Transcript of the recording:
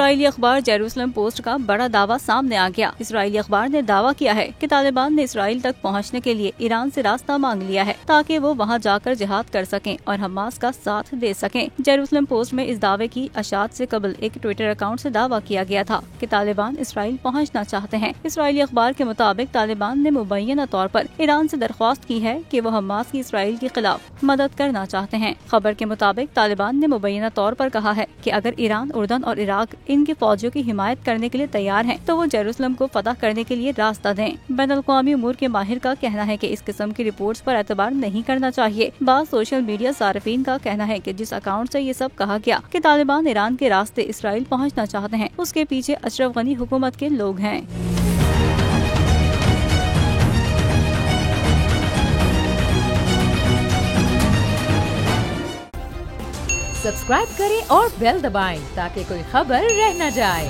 Israeli अखबार Jerusalem post का बड़ा दावा सामने आ गया। इसराइली अखबार ने दावा किया है कि तालिबान ने इसराइल तक पहुंचने के लिए ईरान से रास्ता मांग लिया है ताकि वो वहां जाकर जिहाद कर सकें और हमास का साथ दे सकें। जेरूसलम पोस्ट में इस दावे की अशात से कबल एक ट्विटर अकाउंट से दावा किया गया था कि तालिबान इसराइल पहुंचना चाहते हैं। इसराइली अखबार के मुताबिक तालिबान ने मुबैना तौर पर ईरान से दरख्वास्त की है कि वो हमास की इसराइल के खिलाफ मदद करना चाहते हैं। खबर के मुताबिक तालिबान ने मुबैना तौर पर कहा है कि अगर ईरान, उर्दन और इराक इनके फौजियों की हिमायत करने के लिए तैयार हैं, तो वो जेरूसलम को फतह करने के लिए रास्ता दें। बैनुल-अक़वामी उमूर के माहिर का कहना है कि इस किस्म की रिपोर्ट्स पर एतबार नहीं करना चाहिए। बाज़ सोशल मीडिया सार्फिन का कहना है कि जिस अकाउंट से ये सब कहा गया कि तालिबान ईरान के रास्ते इसराइल पहुंचना चाहते हैं, उसके पीछे अशरफ गनी हुकूमत के लोग हैं। सब्सक्राइब करें और बेल दबाएं ताकि कोई खबर रह न जाए।